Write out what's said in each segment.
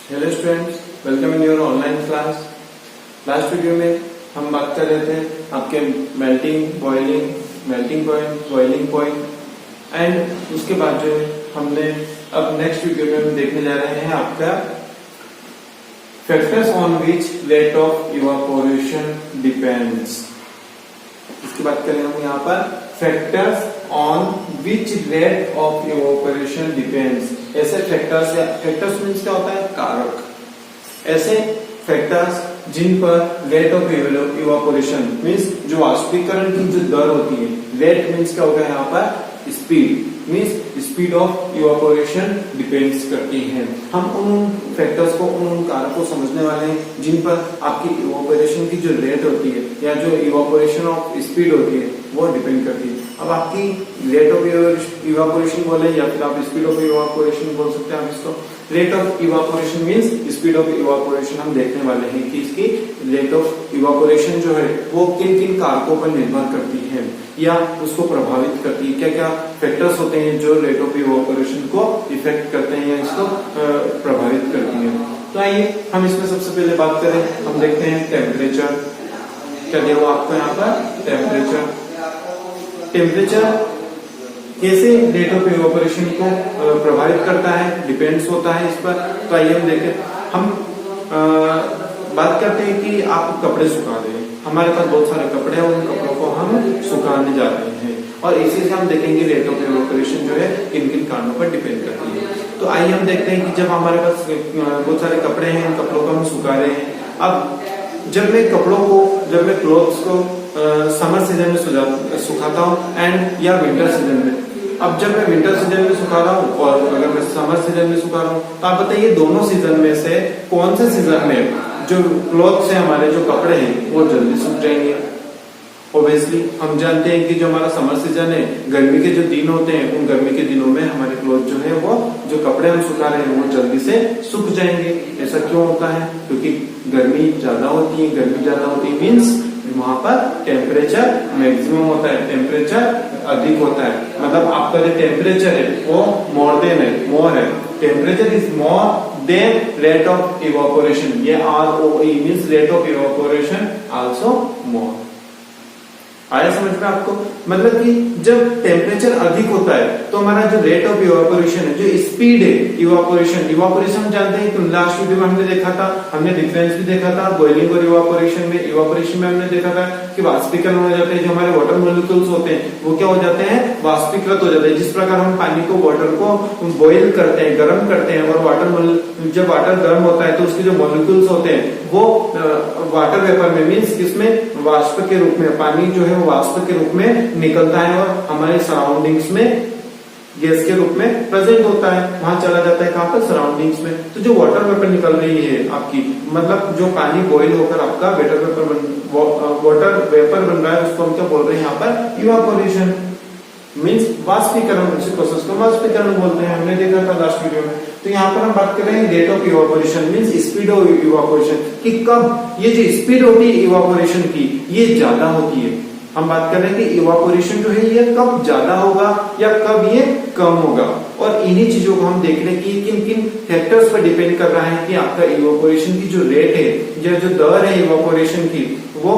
Hello students, welcome in your online class. Last video में हम बात कर रहे थे आपके melting point, boiling point and उसके बाद जो है हमने अब नेक्स्ट वीडियो में हम देखने जा रहे हैं आपका factors on which rate of evaporation depends. इसकी बात करें हम यहाँ पर factors on which rate of evaporation depends. ऐसे फैक्टर्स मीन्स क्या होता है? कारक। ऐसे फैक्टर्स जिन पर रेट ऑफ इवापोरेशन मीन्स जो वाष्पीकरण की जो दर होती है, रेट मीन्स क्या होगा यहाँ पर? Speed means speed of evaporation depends करती है। हम उन फैक्टर्स को, उन कारक को समझने वाले हैं जिन पर आपकी इवापोरेशन की जो रेट होती है या जो इवापोरेशन ऑफ स्पीड होती है वो डिपेंड करती है। अब आपकी रेट ऑफ इवापोरेशन बोले या फिर आप स्पीड ऑफ इवापोरेशन बोल सकते हैं। आप इसको rate of evaporation means speed of evaporation हम देखने वाले हैं कि इसकी रेट ऑफ इवापोरेशन जो है वो किन किन कारकों पर निर्भर करती है या उसको प्रभावित करती है। क्या क्या फैक्टर्स होते हैं जो रेट ऑफ इवापोरेशन को इफेक्ट करते हैं या इसको प्रभावित करती है। तो आइए हम इसमें सबसे पहले बात करें। हम देखते हैं टेम्परेचर। क्या दिया हुआ आपको यहाँ पर? टेम्परेचर कैसे रेट ऑफ इवापोरेशन को प्रभावित करता है, डिपेंड्स होता है इस पर। तो आइए हम देखें। हम बात करते हैं कि आप कपड़े सुखा रहे हैं। हमारे पास बहुत सारे कपड़े हैं, उन कपड़ों को हम सुखाने जा रहे हैं और इसी से हम देखेंगे रेट ऑफ इवापोरेशन जो है किन किन कारणों पर डिपेंड करती है। तो आइए हम देखते हैं कि जब हमारे पास बहुत सारे कपड़े हैं, इन कपड़ों को हम सुखा रहे हैं। अब जब मैं क्लोथ्स को समर सीजन में सुखाता हूँ एंड या विंटर सीजन में। अब जब मैं विंटर सीजन में सुखा रहा हूँ और अगर मैं समर सीजन में सुखा रहा हूँ, तो आप बताइए दोनों सीजन में से कौन से सीजन में जो क्लॉथ से हमारे जो कपड़े हैं वो जल्दी सूख जाएंगे? ऑब्वियसली हम जानते हैं कि जो हमारा समर सीजन है, गर्मी के जो दिन होते हैं, उन गर्मी के दिनों में हमारे क्लॉथ जो है वो जो कपड़े हम सुखा रहे हैं वो जल्दी से सूख जाएंगे। ऐसा क्यों होता है? क्योंकि गर्मी ज्यादा होती है मीन्स वहां पर टेम्परेचर मैक्सिमम होता है, टेम्परेचर अधिक होता है। मतलब आपका जो टेम्परेचर है वो मोर है। Temperature is more than rate of evaporation. ये ROE means rate of evaporation also more. आया समझ में आपको? मतलब कि जब टेम्परेचर अधिक होता है तो हमारा जो रेट ऑफ इवापोरेशन है, जो स्पीड है इवापोरेशन हम जानते हैं कि लास्ट वीडियो में हमने देखा था, हमने डिफरेंस भी देखा था बॉइलिंग और इवापोरेशन में हमने देखा था कि वाष्पीकरण हो जाते हैं। जो हमारे वाटर मॉलिक्यूल्स होते हैं वो क्या हो जाते हैं? वाष्पीकृत हो जाते हैं। जिस प्रकार हम पानी को, वाटर को बॉइल करते हैं, गर्म करते हैं और जब वाटर गर्म होता है तो उसके जो मॉलिक्यूल्स होते हैं वो वाटर वेपर में मीन्स किसमें? वाष्प के रूप में, पानी जो है वो वाष्प के रूप में निकलता है और हमारे सराउंडिंग्स में गैस के रूप में प्रेजेंट होता है, वहां चला जाता है। कहां पर? सराउंडिंग्स में। तो जो वाटर वेपर निकल रही है आपकी, मतलब जो पानी बॉइल होकर आपका वाटर वेपर बन रहा है, उसको हम क्या बोल रहे हैं यहाँ पर? इवापोरेशन मीन्स वाष्पीकरण। उसी प्रोसेस को वाष्पीकरण बोलते हैं, हमने देखा था लास्ट वीडियो में। तो यहाँ पर हम बात कर रहे हैं rate of evaporation means speed of evaporation, कि कब ये जो स्पीड होती है इवापोरेशन की ये ज्यादा होती है। हम बात कर रहे हैं कि इवापोरेशन जो है ये कब ज्यादा होगा या कब ये कम होगा। और इन्हीं चीजों को हम देख रहे हैं कि किन किन फैक्टर्स पर डिपेंड कर रहा है कि आपका इवापोरेशन की जो रेट है या जो दर है इवापोरेशन की वो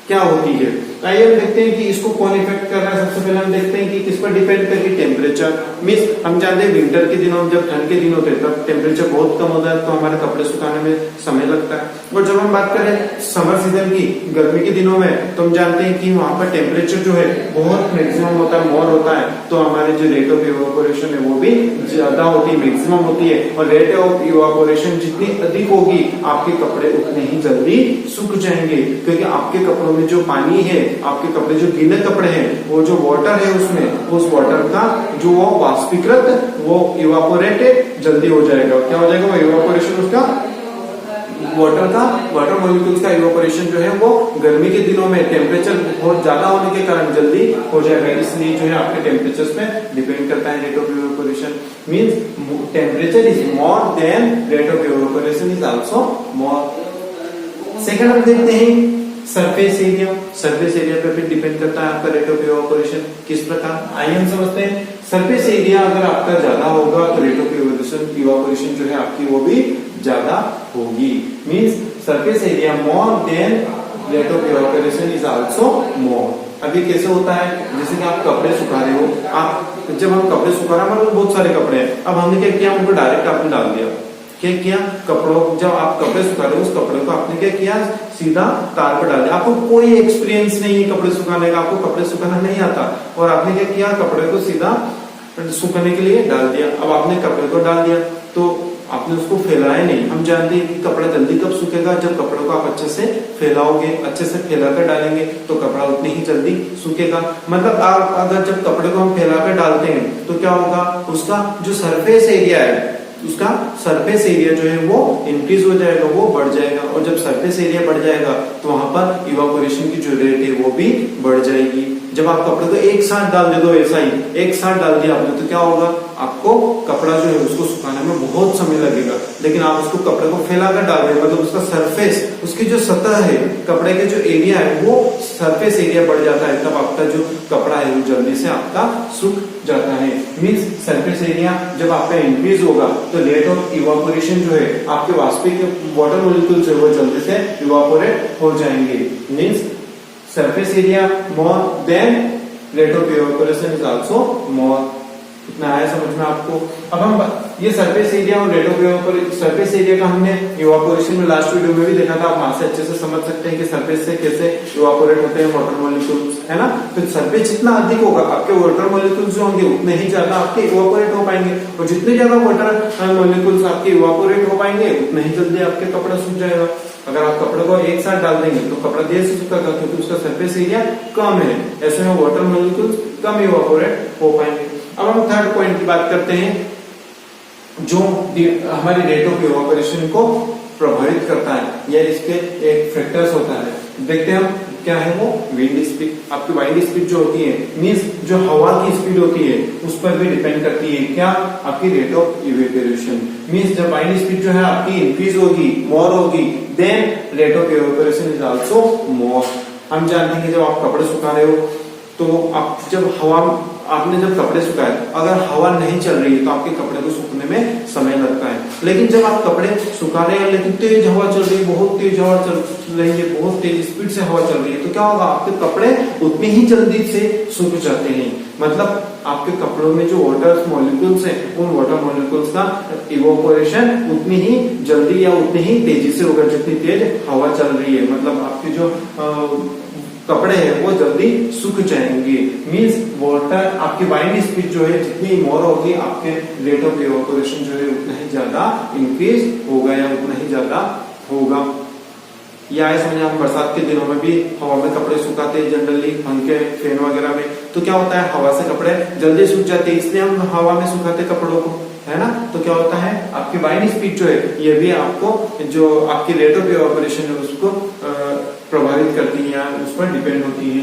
क्या होती है। आइए हम देखते हैं कि इसको कौन इफेक्ट कर रहा है। सबसे पहले हम देखते हैं कि किस पर डिपेंड करती है? टेम्परेचर मीन्स हम जानते हैं विंटर के दिनों में, जब ठंड के दिन होते हैं तब टेम्परेचर बहुत कम होता है तो हमारे कपड़े सुखाने में समय लगता है। और जब हम बात करें समर सीजन की, गर्मी के दिनों में, तो हम जानते हैं कि वहां पर टेम्परेचर जो है बहुत मैक्सिमम होता है, मोर होता है। तो हमारे जो रेट ऑफ इवापोरेशन है वो भी ज्यादा होती है, मैक्सिमम होती है। और रेट ऑफ इवापोरेशन जितनी अधिक होगी आपके कपड़े उतने ही जल्दी सूख जाएंगे, क्योंकि आपके कपड़ों में जो पानी है, आपके कपड़े जो गीले कपड़े हैं, वो जो वाटर है उसमें, उस वाटर का जो वो वाष्पीकृत, वो इवापोरेटेड जल्दी हो जाएगा। क्या हो जाएगा? वो इवापोरेशन उसका वाटर मॉलिक्यूल्स का इवापोरेशन जो है वो गर्मी के दिनों में टेम्परेचर बहुत ज्यादा होने के कारण जल्दी हो जाएगा। इसलिए जो है आपके टेम्परेचर में डिपेंड करता है rate of evaporation means temperature is more than rate of evaporation is also more. Second हम देखते हैं सरफेस एरिया पे भी डिपेंड करता है आपका रेट ऑफ इवापोरेशन किस प्रकार। आइए हम समझते हैं सरफेस एरिया अगर आपका ज्यादा होगा तो रेट ऑफ इवापोरेशन जो है आपकी वो भी ज्यादा होगी। Means surface area more than rate of evaporation is also more. अब ये कैसे होता है, जैसे कि आप कपड़े सुखा रहे हो, आप जब हम कपड़े सुखा रहे हैं हमारे बहुत सारे कपड़े हैं, अब हमने क्या किया, उनको डायरेक्ट आपने डाल दिया। क्या किया, कपड़ों, जब आप कपड़े सुखा रहे हो उस कपड़े को आपने क्या किया, सीधा तार पर डाल दिया। आपको कोई एक्सपीरियंस नहीं है कपड़े सुखाने का, आपको कपड़े सुखाना नहीं आता, और आपने क्या किया, कपड़े को सीधा सुखाने के लिए डाल दिया। अब आपने कपड़े को डाल दिया तो आपने उसको फैलाया नहीं। हम जानते हैं कि कपड़ा जल्दी कब सूखेगा, जब कपड़े को आप अच्छे से फैलाओगे, अच्छे से फैलाकर डालेंगे तो कपड़ा उतनी ही जल्दी सूखेगा। मतलब आप अगर जब कपड़े को हम फैलाकर डालते हैं तो क्या होगा, उसका जो सरफेस एरिया है, उसका सरफेस एरिया जो है वो इंक्रीज हो जाएगा, वो बढ़ जाएगा, और जब सरफेस एरिया बढ़ जाएगा तो वहां पर इवापोरेशन की जो रेट है वो भी बढ़ जाएगी। जब आप कपड़े को एक साथ डाल दे दो, ऐसा ही एक साथ डाल दिया आपने, तो क्या होगा, आपको कपड़ा जो है उसको सुखाने में बहुत समय लगेगा। लेकिन आप उसको कपड़े को फैलाकर डाल रहे हैं, मतलब उसका सरफेस, उसकी जो सतह है, कपड़े के जो एरिया है वो सरफेस एरिया बढ़ जाता है, तब आपका जो कपड़ा है वो जल्दी से आपका सूख जाता है। मींस सरफेस एरिया जब आपका इंक्रीज होगा तो रेट ऑफ इवापोरेशन जो है, आपके वाष्पिक वाटर मॉलिक्यूल्स है वो जल्दी से इवापोरेट हो जाएंगे। Means surface area more than rate of evaporation is also मोर। इतना आया समझ में आपको। अब हम ये सरफेस एरिया और rate of evaporation, surface area का हमने इवापोरेशन में लास्ट वीडियो में भी देखा था, आप वहां से अच्छे से समझ सकते हैं कि सरफेस से कैसे इवापोरेट होते हैं वाटर मॉलिक्यूल्स, है ना। तो सरफेस जितना अधिक होगा आपके वाटर मॉलिक्यूल्स जो होंगे उतने ही ज्यादा आपके इवापोरेट हो पाएंगे, और जितने ज्यादा वाटर मॉलिक्यूल्स आपके इवापोरेट हो पाएंगे उतने ही जल्दी आपके कपड़ा सूख जाएगा। अगर आप कपड़े को एक साथ डाल देंगे तो कपड़ा देर से सूखेगा क्योंकि उसका सरफेस एरिया कम है, ऐसे में वाटर मॉलिक्यूल्स कम इवापोरेट हो पाएंगे। अब हम थर्ड पॉइंट की बात करते हैं जो हमारी रेट ऑफ इवापोरेशन को प्रभावित करता है या इसके एक फैक्टर्स होता है। देखते हैं हम क्या है वो, विंड स्पीड। आपकी वाइंड स्पीड जो होती है, मींस जो हवा की स्पीड होती है उस पर भी डिपेंड करती है क्या, आपकी रेट ऑफ इवेपोरेशन। मींस जब वाइंड स्पीड जो है आपकी इंक्रीज होगी, मोर होगी, then rate of evaporation is also more. हम जानते हैं कि जब आप कपड़े सुखा रहे हो तो आप जब हवा, आपने जब कपड़े सुखाए, अगर हवा नहीं चल रही है तो आपके कपड़े को सूखने में समय लगता है। लेकिन जब आप कपड़े सुखा रहे हैं लेकिन तेज हवा चल रही है, बहुत तेज हवा चल रही है, बहुत तेज स्पीड से हवा चल रही है, तो क्या होगा, आपके कपड़े उतनी ही जल्दी से सूख जाते हैं। मतलब आपके कपड़ों में जो वाटर मॉलिक्यूल्स हैं, उन वाटर मॉलिक्यूल्स का इवोपोरेशन उतनी ही जल्दी या उतनी ही तेजी से होगा जितनी तेज हवा चल रही है। मतलब आपके जो कपड़े हैं वो जल्दी सूख जाएंगे। मींस वाटर, आपकी वाइंड स्पीड जो है जितनी मोर होगी, आपके रेट ऑफ इवोपोरेशन जो है उतना ही ज्यादा इंक्रीज होगा या उतना ही ज्यादा होगा। या ऐसा समझे, हम बरसात के दिनों में भी हवा में कपड़े सुखाते हैं जनरली, पंखे फैन वगैरह में, तो क्या होता है, हवा से कपड़े जल्दी सूख जाते हैं, इसलिए हम हवा में सुखाते कपड़ों को, है ना। तो क्या होता है, आपकी वाइंड स्पीड जो है ये भी आपको जो आपकी रेट ऑफ इवोपोरेशन है उसको प्रभावित करती है या उस पर डिपेंड होती है।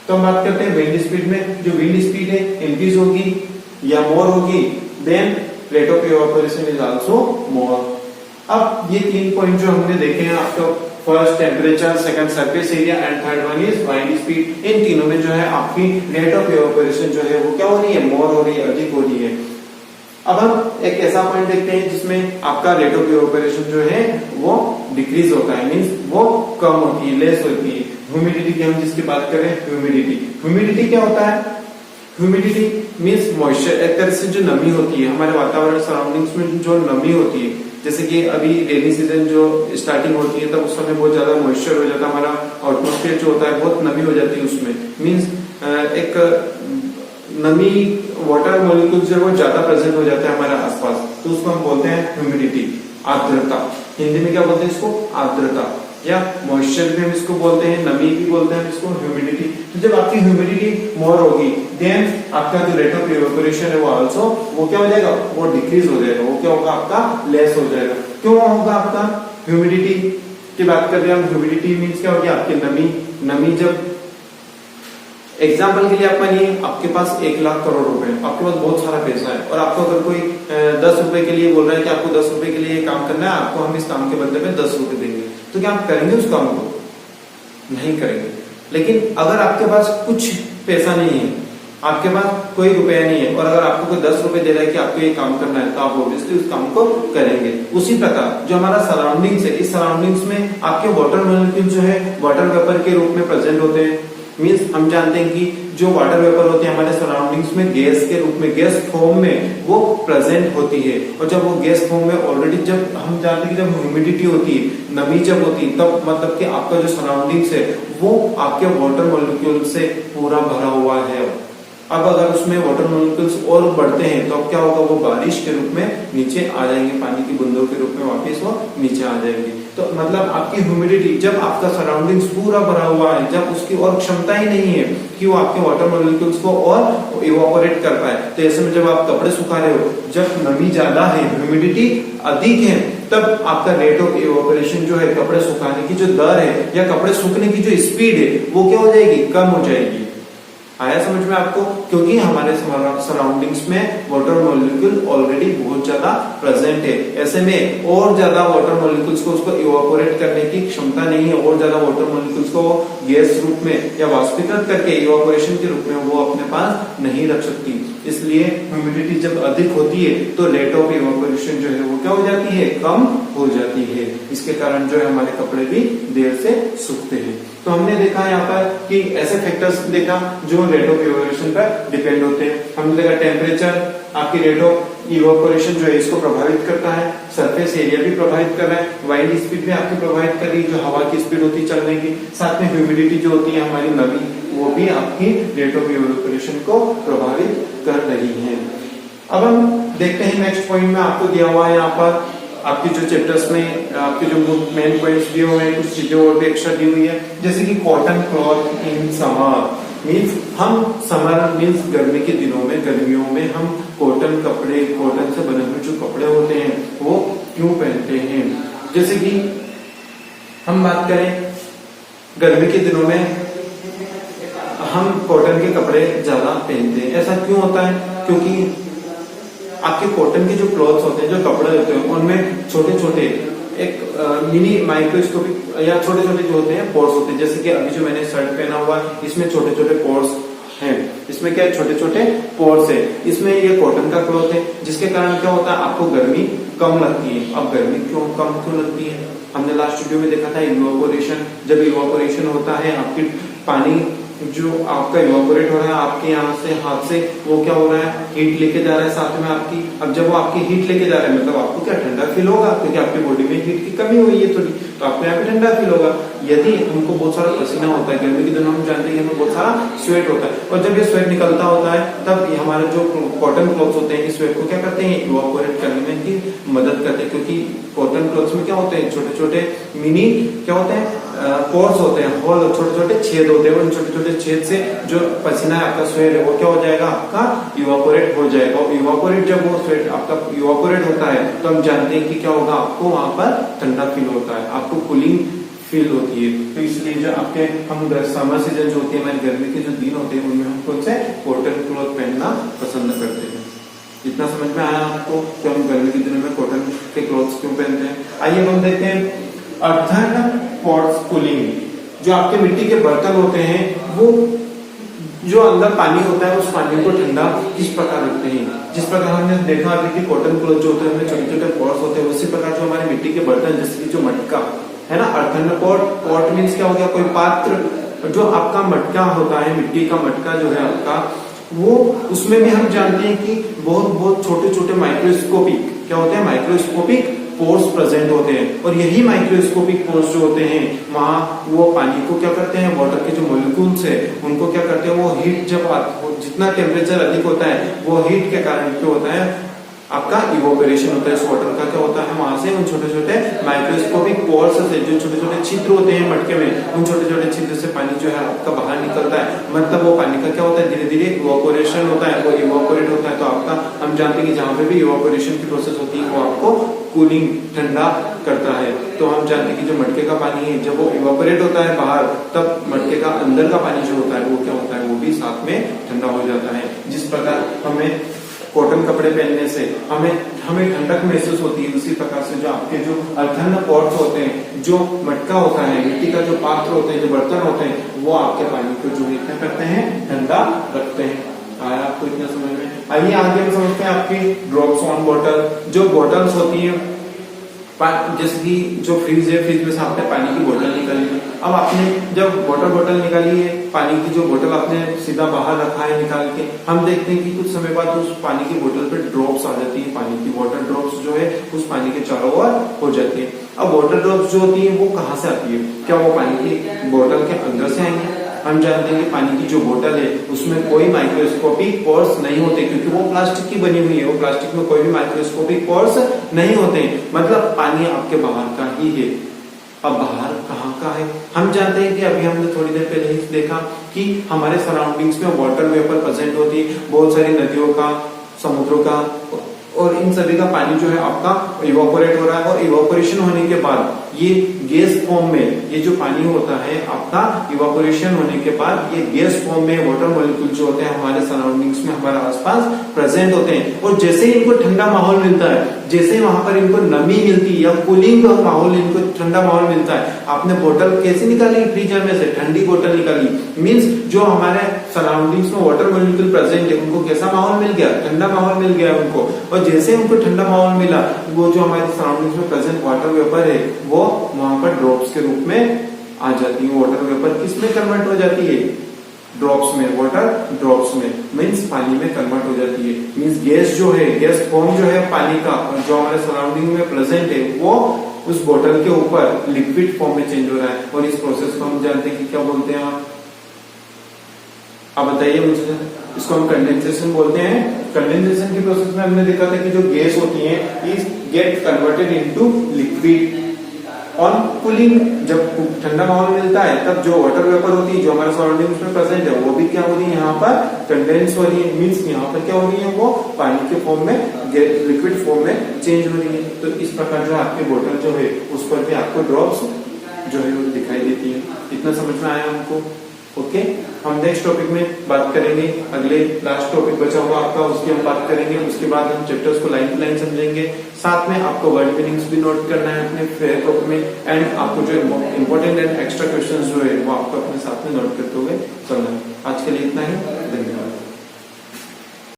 तो हम बात करते हैं विंड स्पीड में। जो विंड स्पीड है इंक्रीज होगी या मोर होगी, then rate of evaporation is also more. अब ये तीन पॉइंट जो हमने देखे हैं, आपका first temperature, second surface area and third one is wind speed. इन तीनों में जो है आपकी रेट ऑफ इवोपोरेशन जो है वो क्या हो रही है, मोर हो रही है, अधिक हो रही है। अब हम एक ऐसा पॉइंट देखते हैं जिसमें आपका रेट ऑफ इवोपोरेशन जो है वो डिक्रीज होता है, मींस वो कम होती है, लेस होती है। ह्यूमिडिटी की हम जिसकी बात करें, ह्यूमिडिटी। ह्यूमिडिटी क्या होता है, ह्यूमिडिटी मींस मॉइस्चर, एक तरह से जो नमी होती है हमारे वातावरण सराउंडिंग्स में, जो नमी होती है, जैसे कि अभी रेनी सीजन जो स्टार्टिंग होती है तब उस समय बहुत ज्यादा मॉइस्चर हो जाता है, हमारा एटमॉस्फेयर जो होता है बहुत नमी हो जाती है उसमें, मींस एक नमी, वाटर मॉलिक्यूल्स जो है वो ज्यादा प्रेजेंट हो जाता है हमारे आसपास, तो उसको हम बोलते हैं ह्यूमिडिटी, आर्द्रता। हिंदी में क्या बोलते हैं इसको, आर्द्रता, या मॉइस्चर भी हम इसको बोलते हैं, नमी भी बोलते हैं इसको, ह्यूमिडिटी। तो जब आपकी ह्यूमिडिटी मोर होगी, देन आपका जो रेट ऑफ इवोपोरेशन है वो आल्सो वो क्या हो जाएगा, वो डिक्रीज हो जाएगा, वो क्या होगा, आपका लेस हो जाएगा। क्यों होगा आपका ह्यूमिडिटी की बात कर रहे हैं हम। ह्यूमिडिटी मीन्स क्या होगी, आपकी नमी। नमी जब, एग्जाम्पल के लिए आप मानिए आपके पास 1 लाख करोड़ रुपए, आपके पास बहुत सारा पैसा है और आपको अगर कोई 10 रुपए के लिए बोल रहा है कि आपको 10 रुपए के लिए काम करना है, आपको हम इस काम के बदले में 10 रुपए देंगे, तो क्या आप करेंगे उस काम को? नहीं करेंगे। लेकिन अगर आपके पास कुछ पैसा नहीं है, आपके पास कोई रुपया नहीं है और अगर आपको कोई 10 रुपए दे रहा है कि आपको ये काम करना है तो आप ऑब्वियसली उस काम को करेंगे। उसी प्रकार जो हमारा सराउंडिंग्स है, इस सराउंडिंग्स में आपके वाटर मॉलिक्यूल जो है वाटर वेपर के रूप में प्रेजेंट होते हैं। मींस हम जानते हैं कि जो वाटर वेपर होते हैं हमारे सराउंडिंग्स में गैस के रूप में, गैस फॉर्म में वो प्रेजेंट होती है। और जब वो गैस फॉर्म में ऑलरेडी, जब हम जानते हैं कि जब ह्यूमिडिटी होती है, नमी जब होती है, तब मतलब कि आपका जो सराउंडिंग्स है वो आपके वाटर मॉलिक्यूल से पूरा भरा हुआ है। अब अगर उसमें वाटर मॉलिक्यूल्स और बढ़ते हैं तो अब क्या होगा, वो बारिश के रूप में नीचे आ जाएंगे, पानी की बूंदों के रूप में वापस वो नीचे आ जाएंगे। तो मतलब आपकी ह्यूमिडिटी, जब आपका सराउंडिंग्स पूरा भरा हुआ है, जब उसकी और क्षमता ही नहीं है कि वो आपके वाटर मॉलिक्यूल्स को और इवापोरेट कर पाए, तो ऐसे में जब आप कपड़े सुखा रहे हो, जब नमी ज्यादा है, ह्यूमिडिटी अधिक है, तब आपका रेट ऑफ इवापोरेशन जो है, कपड़े सुखाने की जो दर है या कपड़े सूखने की जो स्पीड है वो क्या हो जाएगी, कम हो जाएगी। आया समझ में आपको? क्योंकि हमारे सराउंडिंग्स में वाटर मॉलिक्यूल ऑलरेडी बहुत ज्यादा प्रेजेंट है। ऐसे में और ज्यादा वाटर मॉलिक्यूल्स को उसको इवापोरेट करने की क्षमता नहीं है, और ज्यादा वाटर मॉलिक्यूल्स को गैस रूप में या वाष्पीकृत करके इवापोरेशन के रूप में वो अपने पास नहीं रख सकती। इसलिए ह्यूमिडिटी जब अधिक होती है तो रेट ऑफ इवापोरेशन जो है वो क्या हो जाती है, कम हो जाती है। इसके कारण जो है हमारे कपड़े भी देर से सूखते हैं। तो हमने देखा यहाँ पर कि ऐसे फैक्टर्स देखा जो रेट ऑफ इवापोरेशन पर डिपेंड होते हैं। हमने देखा टेम्परेचर आपकी रेट ऑफ इवापोरेशन जो है इसको प्रभावित करता है, सरफेस एरिया भी प्रभावित कर रहा है, वाइंड स्पीड भी आपकी प्रभावित कर रही है, जो हवा की स्पीड होती है चलने की, साथ में ह्यूमिडिटी जो होती है हमारी नमी, वो भी आपकी रेट ऑफ इवापोरेशन को प्रभावित कर रही है। अब हम देखते हैं नेक्स्ट पॉइंट में आपको दिया हुआ है यहाँ पर आपकी जो चैप्टर्स में आपके जो मेन पॉइंट्स दिए हुए हैं, कुछ चीजें और भी एक्स्ट्रा दी हुई है, जैसे कि cotton cloth in summer. Means हम समर मीन्स गर्मी के दिनों में, गर्मियों में हम कॉटन कपड़े, कॉटन से बने हुए जो कपड़े होते हैं वो क्यों पहनते हैं। जैसे कि हम बात करें गर्मी के दिनों में हम कॉटन के कपड़े ज्यादा पहनते हैं। ऐसा क्यों होता है? क्योंकि आपके कॉटन के जो क्लॉथ्स होते हैं, जो कपड़े होते हैं, उनमें छोटे छोटे एक मिनी माइक्रोस्कोपिक या छोटे छोटे जो होते हैं पोर्स होते हैं। जैसे कि अभी जो मैंने शर्ट पहना हुआ है इसमें छोटे छोटे पोर्स हैं, इसमें क्या है, छोटे छोटे पोर्स है। इसमें ये कॉटन का क्लॉथ है, जिसके कारण क्या होता है, आपको गर्मी कम लगती है। अब गर्मी कम क्यों लगती है? हमने लास्ट वीडियो में देखा था इवापोरेशन। जब इवापोरेशन होता है, आपकी पानी जो आपका इवापोरेट हो रहा है आपके यहाँ से हाथ से, वो क्या हो रहा है, हीट लेके जा रहा है साथ में आपकी। अब जब वो आपकी हीट लेके जा रहा है मतलब आपको क्या ठंडा फील होगा, क्योंकि आपकी बॉडी में हीट की कमी हुई है थोड़ी, तो आपको यहाँ पे ठंडा फील होगा। यदि हमको बहुत सारा पसीना होता है गर्मी के दिनों, हम जानते हैं कि हमें बहुत सारा स्वेट होता है, और जब ये स्वेट निकलता होता है तब ये हमारे जो कॉटन क्लॉथ्स होते हैं इस स्वेट को क्या करते हैं, इवापोरेट करने में की मदद करते हैं। क्योंकि कॉटन क्लॉथ्स में क्या होते हैं, छोटे छोटे मिनी क्या होते हैं, पोर्स होते हैं, होल, छोटे छोटे छेद होते हैं। उन छोटे छोटे छेद से जो पसीना है आपका, स्वेट है, वो क्या हो जाएगा, आपका इवापोरेट हो जाएगा। और इवापोरेट जब वो स्वेट आपका इवापोरेट होता है तो हम जानते हैं कि क्या होगा, आपको वहां पर ठंडा फील होता है, आपको कूलिंग फील होती है। तो इसलिए जो आपके हम समर सीजन जो होती है, हमारे गर्मी के जो दिन होते हैं, उनमें हम कौन से कॉटन क्लॉथ पहनना पसंद करते हैं। इतना समझ में आया आपको कि हम गर्मी के दिनों में कॉटन के क्लॉथ्स क्यों पहनते हैं। आइए हम देखते हैं अर्थन पॉट्स कूलिंग। जो आपके मिट्टी के बर्तन होते हैं वो जो अंदर पानी होता है उस पानी को ठंडा किस प्रकार रखते हैं। जिस प्रकार हमने देखा अभी कि कॉटन क्लॉथ जो होते हैं उनमें छोटे छोटे पॉट्स होते हैं, उसी प्रकार जो हमारे मिट्टी के बर्तन, जैसे कि जो मटका है ना, अर्थन पॉट, पॉट मीन्स क्या हो गया, कोई पात्र। जो आपका मटका होता है, मिट्टी का मटका जो है आपका, वो उसमें भी हम जानते हैं कि बहुत बहुत छोटे छोटे माइक्रोस्कोपिक क्या होते हैं, माइक्रोस्कोपिक पोर्स प्रेजेंट होते हैं। और यही माइक्रोस्कोपिक पोर्स जो होते हैं वहां वो पानी को क्या करते हैं, वाटर के जो मॉलिक्यूल्स है उनको क्या करते हैं, वो हीट जब जितना टेम्परेचर अधिक होता है वो हीट के कारण क्या होता है, आपका इवोपरेशन होता है। इस वाटर का क्या होता है, वहां से उन छोटे छोटे माइक्रोस्कोपिक पोर्स से, जो छोटे छोटे छिद्र होते हैं मटके में, उन छोटे छोटे छिद्र से पानी जो है आपका बाहर निकलता है। मतलब वो पानी का क्या होता है, धीरे धीरे इवोपरेशन होता है, वो इवोपरेट होता है। तो आपका हम जानते हैं कि जहां पे भी इवोपरेशन की प्रोसेस होती है वो आपको कूलिंग, ठंडा करता है। तो हम जानते हैं कि जो मटके का पानी है जब वो इवोपरेट होता है बाहर, तब मटके का अंदर का पानी जो होता है वो क्या होता है, वो भी साथ में ठंडा हो जाता है। जिस प्रकार हमें कॉटन कपड़े पहनने से हमें ठंडक महसूस होती है, उसी प्रकार से जो आपके जो अर्थन पॉट्स होते हैं, जो मटका होता है, मिट्टी का जो पात्र होते हैं, जो बर्तन होते हैं, वो आपके पानी को जो है क्या करते हैं, ठंडा रखते हैं। आया आपको इतना समझ में? आइए आगे हम समझते हैं आपकी ड्रॉप्स ऑन बॉटल। जो बॉटल्स होती हैं, जैसे कि जो फ्रिज है, फ्रिज में से आपने पानी की बोतल निकाली है। अब आपने जब बॉटल निकाली है, पानी की जो बोतल आपने सीधा बाहर रखा है निकाल के, हम देखते हैं कि कुछ समय बाद उस पानी की बोतल पे ड्रॉप्स आ जाती है पानी की। वाटर ड्रॉप्स जो है उस पानी के चारों ओर हो जाती है। अब वाटर ड्रॉप्स जो होती है वो कहाँ से आती है? क्या वो पानी की बोतल के अंदर से आएंगे? हम जानते हैं कि पानी की जो बोतल है उसमें कोई माइक्रोस्कोपिक पोर्स नहीं होते, क्योंकि वो प्लास्टिक की बनी हुई है। वो प्लास्टिक में कोई भी माइक्रोस्कोपिक पोर्स नहीं होते, मतलब पानी आपके बाहर का ही है। अब बाहर कहाँ का है? हम जानते हैं कि अभी हमने थोड़ी देर पहले ही देखा कि हमारे सराउंडिंग्स में वाटर वेपर प्रेजेंट होती है, बहुत सारी नदियों का, समुद्रों का, और इन सभी का पानी जो है आपका इवापोरेट हो रहा है। और इवापोरेशन होने के बाद ये गैस फॉर्म में, ये जो पानी होता है आपका इवापोरेशन होने के बाद ये गैस फॉर्म में वाटर मॉलिक्यूल जो होते हैं हमारे सराउंडिंग्स में, हमारे आसपास प्रेजेंट होते हैं। और जैसे ही इनको ठंडा माहौल मिलता है, जैसे ही वहां पर इनको नमी मिलती है या कूलिंग माहौल, इनको ठंडा माहौल मिलता है, आपने बोतल कैसे निकाली? फ्रीजर में से ठंडी बोतल निकाली, मीन्स जो हमारे सराउंडिंग्स में वाटर मॉलिक्यूल प्रेजेंट है उनको कैसा माहौल मिल गया? ठंडा माहौल मिल गया उनको। और जैसे उनको ठंडा माहौल मिला, वो जो हमारे सराउंडिंग्स में प्रेजेंट वाटर वेपर है वो वहां पर ड्रॉप्स के रूप में आ जाती है। वाटर वेपर किस में कन्वर्ट हो जाती है? ड्रॉप्स में, वाटर ड्रॉप्स में, मीन्स पानी में कन्वर्ट हो जाती है। मीन्स गैस जो है, गैस फॉर्म जो है पानी का, जो हमारे सराउंडिंग में प्रेजेंट है, वो उस बोतल के ऊपर लिक्विड फॉर्म में चेंज हो रहा है। और इस प्रोसेस को हम जानते हैं कि क्या बोलते हैं आप बताइए मुझे। इसको हम कंडेंसेशन बोलते हैं। कंडेंसेशन की प्रोसेस में हमने देखा था कि जो गैस होती है is get converted into liquid on cooling. जब ठंडा माहौल मिलता है तब जो वाटर वेपर होती है जो हमारे सराउंडिंग्स में प्रेजेंट है वो भी क्या हो रही है? यहाँ पर कंडेंस हो रही है। मीन्स यहाँ पर क्या हो रही है? वो पानी के फॉर्म में, लिक्विड फॉर्म में चेंज हो रही है। तो इस प्रकार जो आपकी बोतल जो है उस पर भी आपको ड्रॉप्स जो है वो दिखाई देती है। इतना समझ में आया हमको? ओके, हम नेक्स्ट टॉपिक में बात करेंगे। अगले लास्ट टॉपिक बचा हुआ आपका, उसकी हम बात करेंगे। उसके बाद हम चैप्टर्स को लाइन टू लाइन समझेंगे। साथ में आपको वर्ड मीनिंग्स भी नोट करना है अपने फेयर कॉपी में, एंड आपको जो इंपॉर्टेंट एंड एक्स्ट्रा क्वेश्चंस जो है वो आपको अपने साथ में नोट करते हुए चलना है। आज के लिए इतना ही, धन्यवाद।